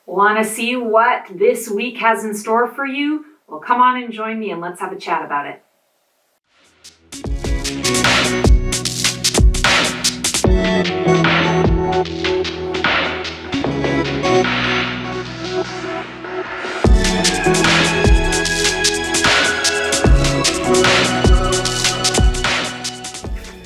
Want to see what this week has in store for you? Well, come on and join me and let's have a chat about it.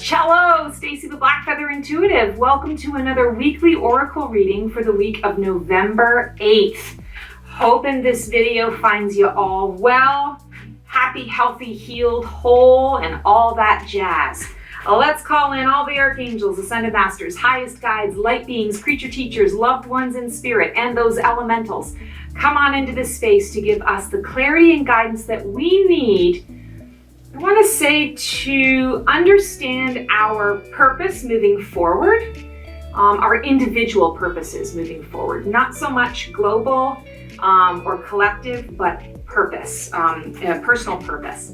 Hello, Stacy the Black Feather Intuitive. Welcome to another weekly oracle reading for the week of November 8th. Hoping this video finds you all well, happy, healthy, healed, whole, and all that jazz. Let's call in all the archangels, ascended masters, highest guides, light beings, creature teachers, loved ones in spirit, and those elementals. Come on into this space to give us the clarity and guidance that we need. I want to say to understand our purpose moving forward, our individual purposes moving forward, not so much global or collective, but purpose, personal purpose.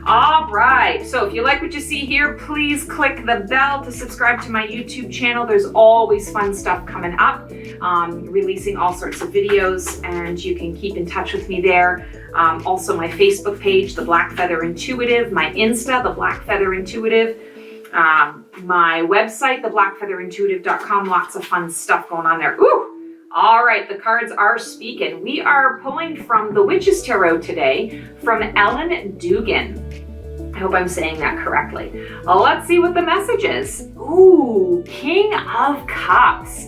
All right, so if you like what you see here, please click the bell to subscribe to my YouTube channel. There's always fun stuff coming up, releasing all sorts of videos, and you can keep in touch with me there. Also my Facebook page, The Black Feather Intuitive, my Insta, The Black Feather Intuitive, my website, theblackfeatherintuitive.com, lots of fun stuff going on there. Ooh! All right, the cards are speaking. We are pulling from the Witch's Tarot today from Ellen Dugan. I hope I'm saying that correctly. Let's see what the message is. Ooh, King of Cups.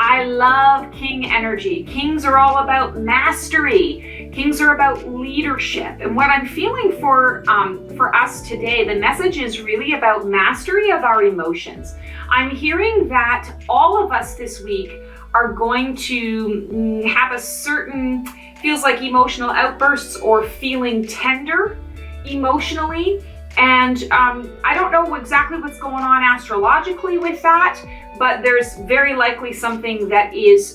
I love King energy. Kings are all about mastery. Kings are about leadership. And what I'm feeling for us today, the message is really about mastery of our emotions. I'm hearing that all of us this week are going to have a certain, feels like emotional outbursts or feeling tender emotionally. And I don't know exactly what's going on astrologically with that, but there's very likely something that is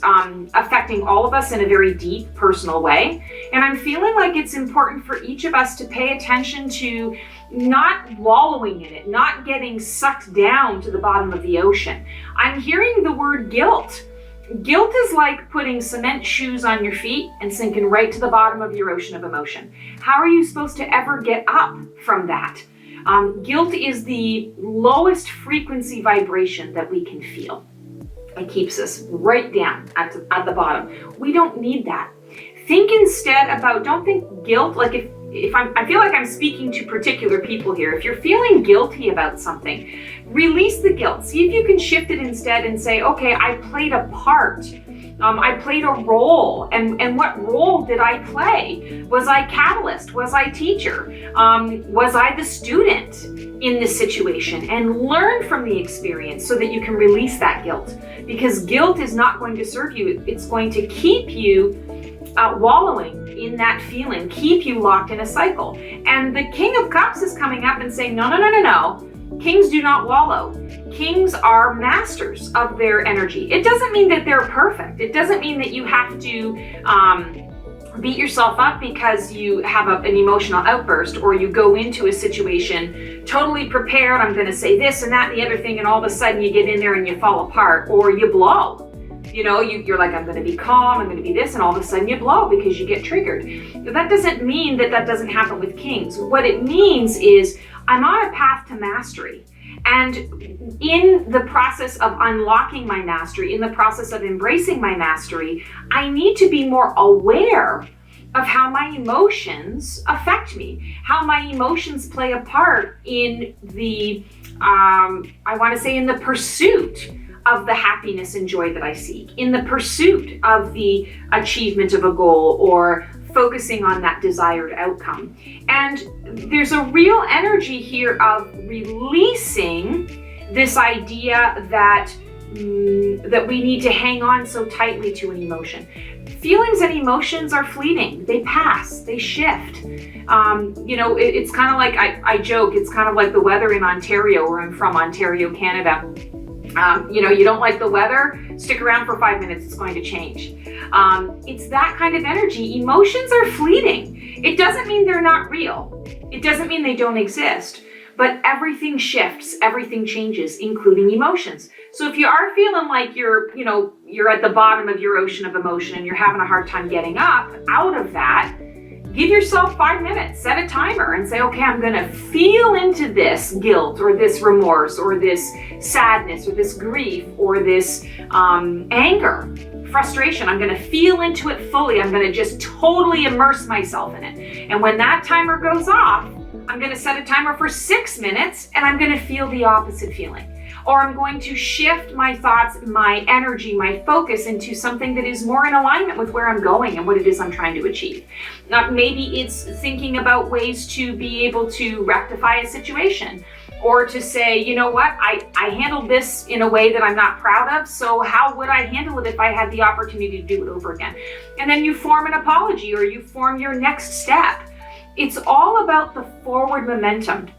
affecting all of us in a very deep personal way. And I'm feeling like it's important for each of us to pay attention to not wallowing in it, not getting sucked down to the bottom of the ocean. I'm hearing the word guilt. Guilt is like putting cement shoes on your feet and sinking right to the bottom of your ocean of emotion. How are you supposed to ever get up from that? Guilt is the lowest frequency vibration that we can feel. It keeps us right down at the bottom. We don't need that. Think instead about, don't think guilt, like I feel like I'm speaking to particular people here. If you're feeling guilty about something, release the guilt. See if you can shift it instead and say, okay, I played a part. I played a role. And what role did I play? Was I catalyst? Was I teacher? Was I the student in this situation? And learn from the experience so that you can release that guilt. Because guilt is not going to serve you. It's going to keep you wallowing in that feeling, keep you locked in a cycle. And the King of Cups is coming up and saying, no. Kings do not wallow. Kings are masters of their energy. It doesn't mean that they're perfect. It doesn't mean that you have to beat yourself up because you have an emotional outburst, or you go into a situation totally prepared. I'm going to say this and that and the other thing, and all of a sudden you get in there and you fall apart, or you blow. You know, you're like, I'm going to be calm, I'm going to be this, and all of a sudden you blow because you get triggered. That doesn't mean that doesn't happen with kings. What it means is I'm on a path to mastery. And in the process of unlocking my mastery, in the process of embracing my mastery, I need to be more aware of how my emotions affect me, how my emotions play a part in the, in the pursuit of the happiness and joy that I seek, in the pursuit of the achievement of a goal, or focusing on that desired outcome. And there's a real energy here of releasing this idea that we need to hang on so tightly to an emotion. Feelings and emotions are fleeting. They pass, they shift. It's kind of like, I joke, it's kind of like the weather in Ontario, where I'm from, Ontario, Canada. You don't like the weather, stick around for 5 minutes, it's going to change. It's that kind of energy. Emotions are fleeting. It doesn't mean they're not real. It doesn't mean they don't exist, but everything shifts, everything changes, including emotions. So if you are feeling like you're at the bottom of your ocean of emotion and you're having a hard time getting up out of that, give yourself 5 minutes, set a timer and say, okay, I'm gonna feel into this guilt or this remorse or this sadness or this grief or this anger, frustration. I'm gonna feel into it fully. I'm gonna just totally immerse myself in it. And when that timer goes off, I'm gonna set a timer for 6 minutes and I'm gonna feel the opposite feeling. Or I'm going to shift my thoughts, my energy, my focus into something that is more in alignment with where I'm going and what it is I'm trying to achieve. Maybe it's thinking about ways to be able to rectify a situation, or to say, you know what, I handled this in a way that I'm not proud of, so how would I handle it if I had the opportunity to do it over again? And then you form an apology or you form your next step. It's all about the forward momentum.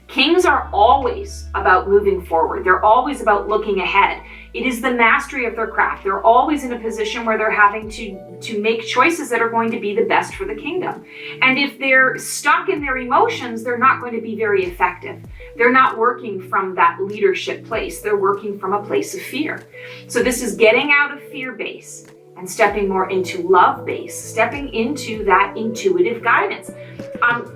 Kings are always about moving forward. They're always about looking ahead. It is the mastery of their craft. They're always in a position where they're having to make choices that are going to be the best for the kingdom. And if they're stuck in their emotions, they're not going to be very effective. They're not working from that leadership place. They're working from a place of fear. So this is getting out of fear base and stepping more into love base, stepping into that intuitive guidance.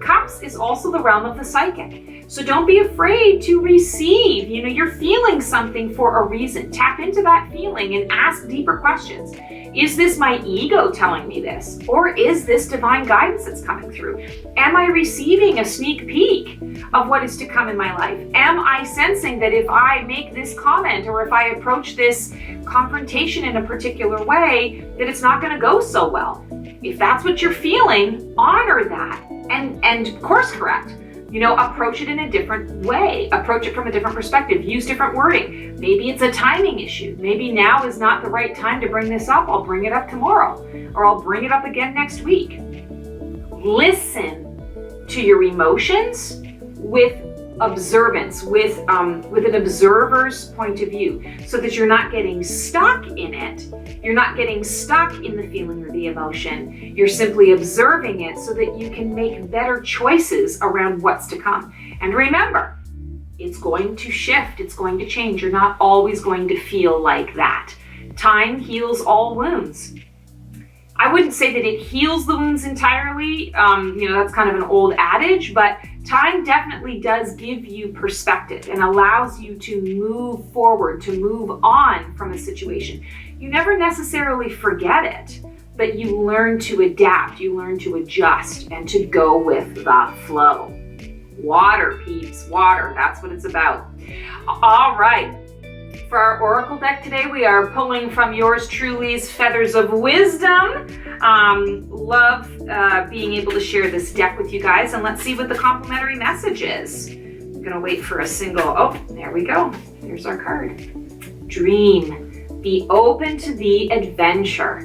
Cups is also the realm of the psychic. So don't be afraid to receive. You're feeling something for a reason. Tap into that feeling and ask deeper questions. Is this my ego telling me this? Or is this divine guidance that's coming through? Am I receiving a sneak peek of what is to come in my life? Am I sensing that if I make this comment or if I approach this confrontation in a particular way, that it's not going to go so well? If that's what you're feeling, honor that and course correct. Approach it in a different way. Approach it from a different perspective. Use different wording. Maybe it's a timing issue. Maybe now is not the right time to bring this up. I'll bring it up tomorrow, or I'll bring it up again next week. Listen to your emotions with observance, with an observer's point of view, so that you're not getting stuck in it. You're not getting stuck in the feeling or the emotion. You're simply observing it so that you can make better choices around what's to come. And remember, it's going to shift. It's going to change. You're not always going to feel like that. Time heals all wounds. I wouldn't say that it heals the wounds entirely. That's kind of an old adage, but time definitely does give you perspective and allows you to move forward, to move on from a situation. You never necessarily forget it, but you learn to adapt, you learn to adjust, and to go with the flow. Water, peeps, water, that's what it's about. All right. For our oracle deck today, we are pulling from yours truly's Feathers of Wisdom. Love being able to share this deck with you guys, and let's see what the complimentary message is. I'm gonna wait for a single, oh, there we go. There's our card. Dream. Be open to the adventure.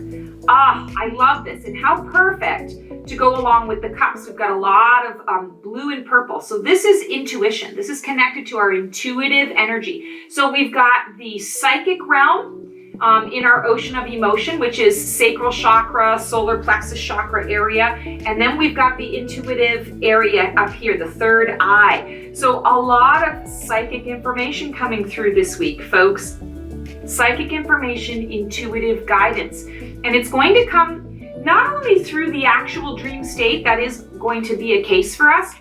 I love this, and how perfect to go along with the cups. We've got a lot of blue and purple. So this is intuition. This is connected to our intuitive energy. So we've got the psychic realm in our ocean of emotion, which is sacral chakra, solar plexus chakra area. And then we've got the intuitive area up here, the third eye. So a lot of psychic information coming through this week, folks. Psychic information, intuitive guidance. And it's going to come not only through the actual dream state, that is going to be a case for us,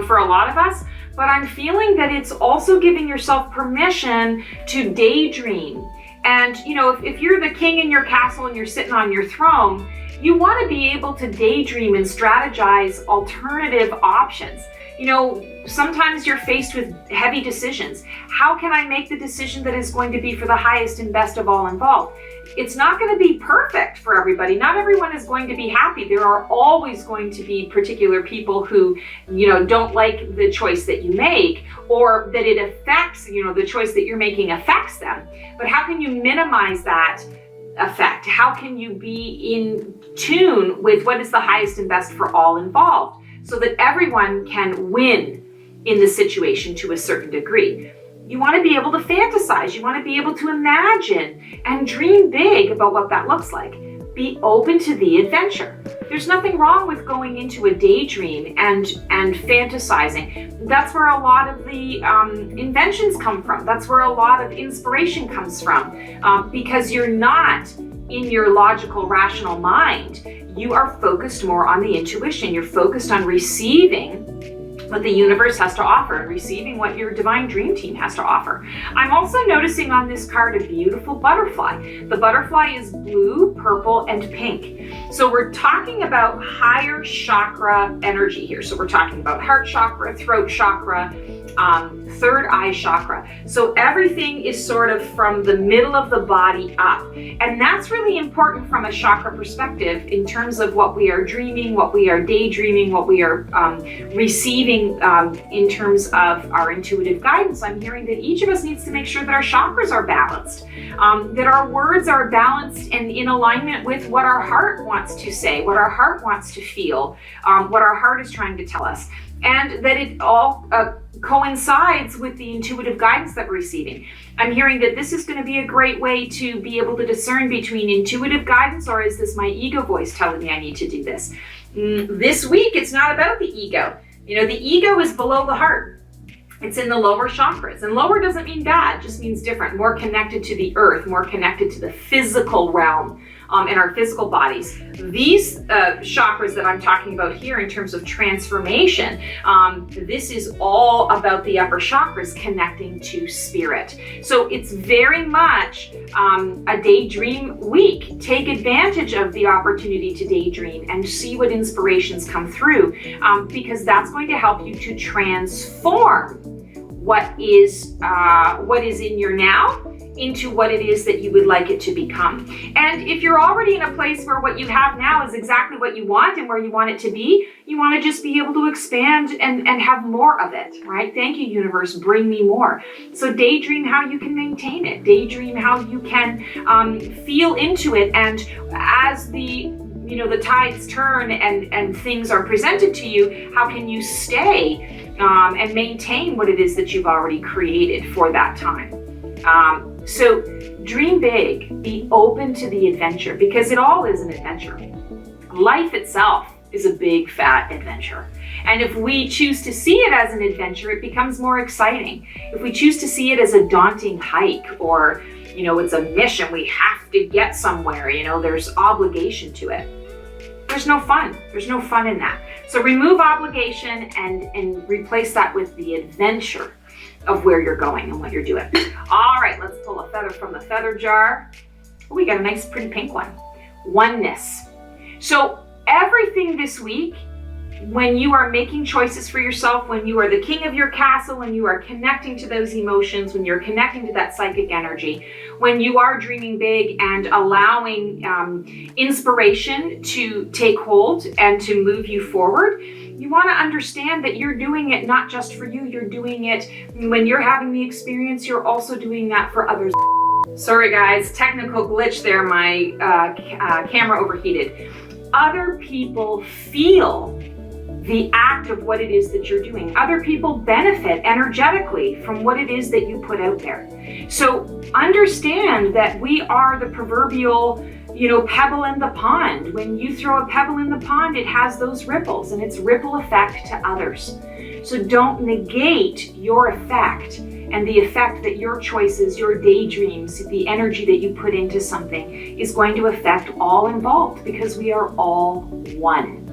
for a lot of us, but I'm feeling that it's also giving yourself permission to daydream. And, if you're the king in your castle and you're sitting on your throne, you want to be able to daydream and strategize alternative options. Sometimes you're faced with heavy decisions. How can I make the decision that is going to be for the highest and best of all involved? It's not going to be perfect for everybody. Not everyone is going to be happy. There are always going to be particular people who, don't like the choice that you make, or that it affects, the choice that you're making affects them. But how can you minimize that effect? How can you be in tune with what is the highest and best for all involved, so that everyone can win in the situation to a certain degree? You want to be able to fantasize. You want to be able to imagine and dream big about what that looks like. be open to the adventure. There's nothing wrong with going into a daydream and fantasizing. That's where a lot of the inventions come from. That's where a lot of inspiration comes from, because you're not in your logical, rational mind. You are focused more on the intuition. You're focused on receiving what the universe has to offer and receiving what your divine dream team has to offer. I'm also noticing on this card a beautiful butterfly. The butterfly is blue, purple, and pink. So we're talking about higher chakra energy here. So we're talking about heart chakra, throat chakra, third eye chakra. So everything is sort of from the middle of the body up. And that's really important from a chakra perspective in terms of what we are dreaming, what we are daydreaming, what we are receiving in terms of our intuitive guidance. I'm hearing that each of us needs to make sure that our chakras are balanced, that our words are balanced and in alignment with what our heart wants to say, what our heart wants to feel, what our heart is trying to tell us, and that it all coincides with the intuitive guidance that we're receiving. I'm hearing that this is going to be a great way to be able to discern between intuitive guidance, or is this my ego voice telling me I need to do this? This week, it's not about the ego. You know, the ego is below the heart. It's in the lower chakras. And lower doesn't mean bad, just means different, more connected to the earth, more connected to the physical realm in our physical bodies. These chakras that I'm talking about here in terms of transformation, this is all about the upper chakras connecting to spirit. So it's very much a daydream week. Take advantage of the opportunity to daydream and see what inspirations come through, because that's going to help you to transform what is in your now into what it is that you would like it to become. And if you're already in a place where what you have now is exactly what you want and where you want it to be, you want to just be able to expand and have more of it, right? Thank you, universe, bring me more. So daydream how you can maintain it. Daydream how you can feel into it. And as the tides turn and things are presented to you, how can you stay and maintain what it is that you've already created for that time? So dream big, be open to the adventure, because it all is an adventure. Life itself is a big fat adventure. And if we choose to see it as an adventure, it becomes more exciting. If we choose to see it as a daunting hike, or, it's a mission, we have to get somewhere, there's obligation to it. There's no fun. There's no fun in that. So remove obligation and replace that with the adventure of where you're going and what you're doing. All right, let's pull a feather from the feather jar. Oh, we got a nice pretty pink one. Oneness. So everything this week, when you are making choices for yourself, when you are the king of your castle, when you are connecting to those emotions, when you're connecting to that psychic energy, when you are dreaming big and allowing inspiration to take hold and to move you forward, you want to understand that you're doing it not just for you, you're doing it when you're having the experience, you're also doing that for others. Sorry guys, technical glitch there, my camera overheated. Other people feel the act of what it is that you're doing. Other people benefit energetically from what it is that you put out there. So understand that we are the proverbial pebble in the pond. When you throw a pebble in the pond, it has those ripples and its ripple effect to others. So don't negate your effect and the effect that your choices, your daydreams, the energy that you put into something is going to affect all involved, because we are all one.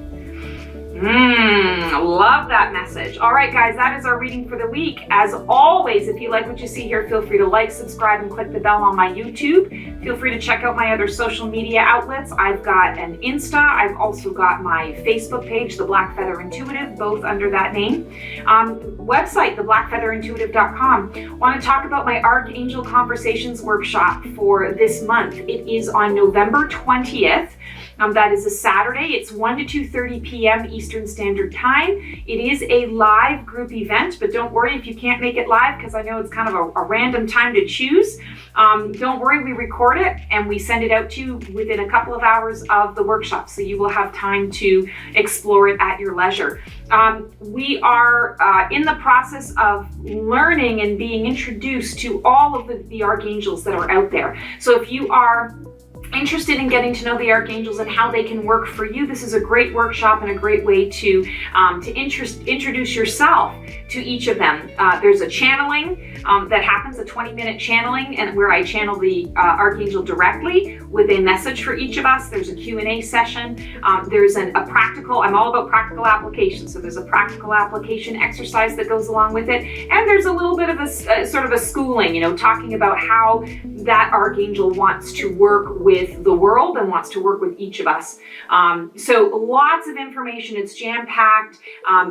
Love that message. All right, guys, that is our reading for the week. As always, if you like what you see here, feel free to like, subscribe, and click the bell on my YouTube. Feel free to check out my other social media outlets. I've got an Insta. I've also got my Facebook page, The Black Feather Intuitive, both under that name. Website, theblackfeatherintuitive.com. Want to talk about my Archangel Conversations workshop for this month. It is on November 20th. That is a Saturday. It's 1 to 2:30 p.m. Eastern Standard Time. It is a live group event, but don't worry if you can't make it live, because I know it's kind of a random time to choose. Don't worry, we record it and we send it out to you within a couple of hours of the workshop, so you will have time to explore it at your leisure. We are in the process of learning and being introduced to all of the archangels that are out there. So if you are interested in getting to know the archangels and how they can work for you, this is a great workshop and a great way to introduce yourself to each of them. There's a channeling that happens, a 20-minute channeling, and where I channel the archangel directly with a message for each of us. There's a Q&A session. There's a practical, I'm all about practical application, so there's a practical application exercise that goes along with it, and there's a little bit of a sort of a schooling, talking about how that archangel wants to work with the world and wants to work with each of us. So lots of information. It's jam-packed,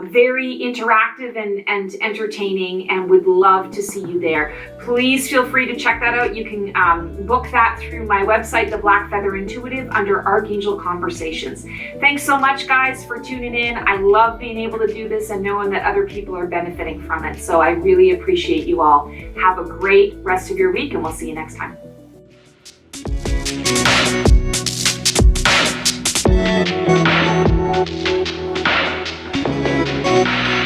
very interactive and entertaining, and would love to see you there. Please feel free to check that out. You can book that through my website, The Black Feather Intuitive, under Archangel Conversations. Thanks so much, guys, for tuning in. I love being able to do this and knowing that other people are benefiting from it. So I really appreciate you all. Have a great rest of your week, and we'll see you next time. Thank you.